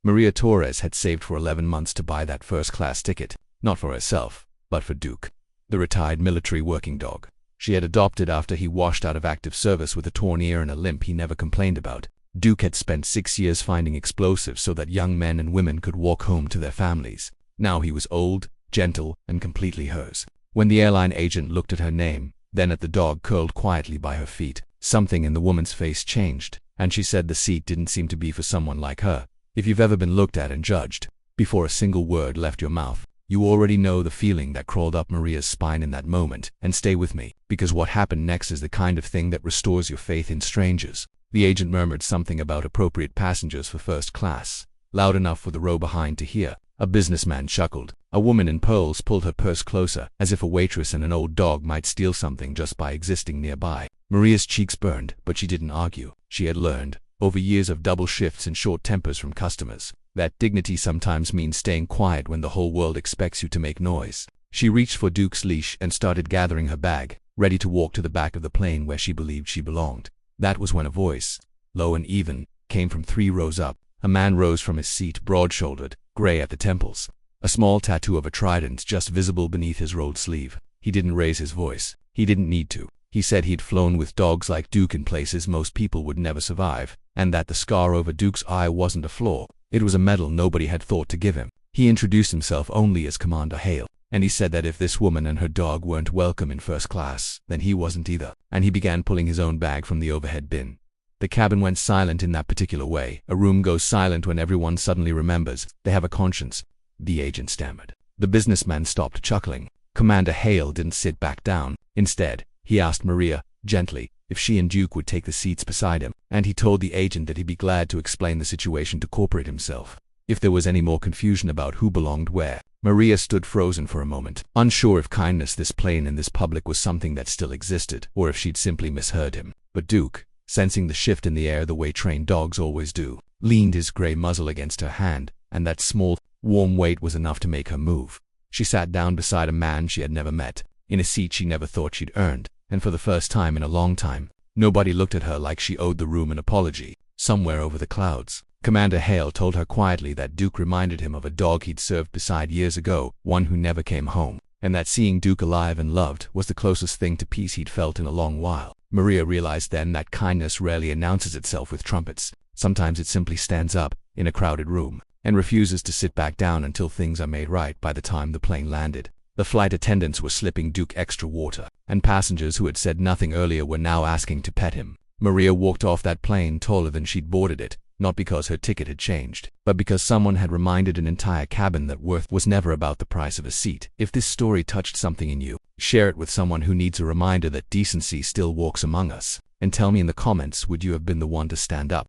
Maria Torres had saved for 11 months to buy that first-class ticket, not for herself, but for Duke, the retired military working dog she had adopted after he washed out of active service with a torn ear and a limp he never complained about. Duke had spent 6 years finding explosives so that young men and women could walk home to their families. Now he was old, gentle, and completely hers. When the airline agent looked at her name, then at the dog curled quietly by her feet, something in the woman's face changed, and she said the seat didn't seem to be for someone like her. If you've ever been looked at and judged, before a single word left your mouth, you already know the feeling that crawled up Maria's spine in that moment. And stay with me, because what happened next is the kind of thing that restores your faith in strangers. The agent murmured something about appropriate passengers for first class, loud enough for the row behind to hear. A businessman chuckled. A woman in pearls pulled her purse closer, as if a waitress and an old dog might steal something just by existing nearby. Maria's cheeks burned, but she didn't argue. She had learned, over years of double shifts and short tempers from customers, that dignity sometimes means staying quiet when the whole world expects you to make noise. She reached for Duke's leash and started gathering her bag, ready to walk to the back of the plane where she believed she belonged. That was when a voice, low and even, came from 3 rows up. A man rose from his seat, broad-shouldered, gray at the temples, a small tattoo of a trident just visible beneath his rolled sleeve. He didn't raise his voice. He didn't need to. He said he'd flown with dogs like Duke in places most people would never survive, and that the scar over Duke's eye wasn't a flaw. It was a medal nobody had thought to give him. He introduced himself only as Commander Hale, and he said that if this woman and her dog weren't welcome in first class, then he wasn't either. And he began pulling his own bag from the overhead bin. The cabin went silent in that particular way. A room goes silent when everyone suddenly remembers they have a conscience, the agent stammered. The businessman stopped chuckling. Commander Hale didn't sit back down. Instead, he asked Maria, gently, if she and Duke would take the seats beside him, and he told the agent that he'd be glad to explain the situation to corporate himself. If there was any more confusion about who belonged where, Maria stood frozen for a moment, unsure if kindness this plain in this public was something that still existed, or if she'd simply misheard him. But Duke, sensing the shift in the air the way trained dogs always do, leaned his gray muzzle against her hand, and that small, warm weight was enough to make her move. She sat down beside a man she had never met, in a seat she never thought she'd earned, and for the first time in a long time, nobody looked at her like she owed the room an apology. Somewhere over the clouds, Commander Hale told her quietly that Duke reminded him of a dog he'd served beside years ago, one who never came home, and that seeing Duke alive and loved was the closest thing to peace he'd felt in a long while. Maria realized then that kindness rarely announces itself with trumpets. Sometimes it simply stands up, in a crowded room, and refuses to sit back down until things are made right by the time the plane landed. The flight attendants were slipping Duke extra water, and passengers who had said nothing earlier were now asking to pet him. Maria walked off that plane taller than she'd boarded it, not because her ticket had changed, but because someone had reminded an entire cabin that worth was never about the price of a seat. If this story touched something in you, share it with someone who needs a reminder that decency still walks among us. And tell me in the comments, would you have been the one to stand up?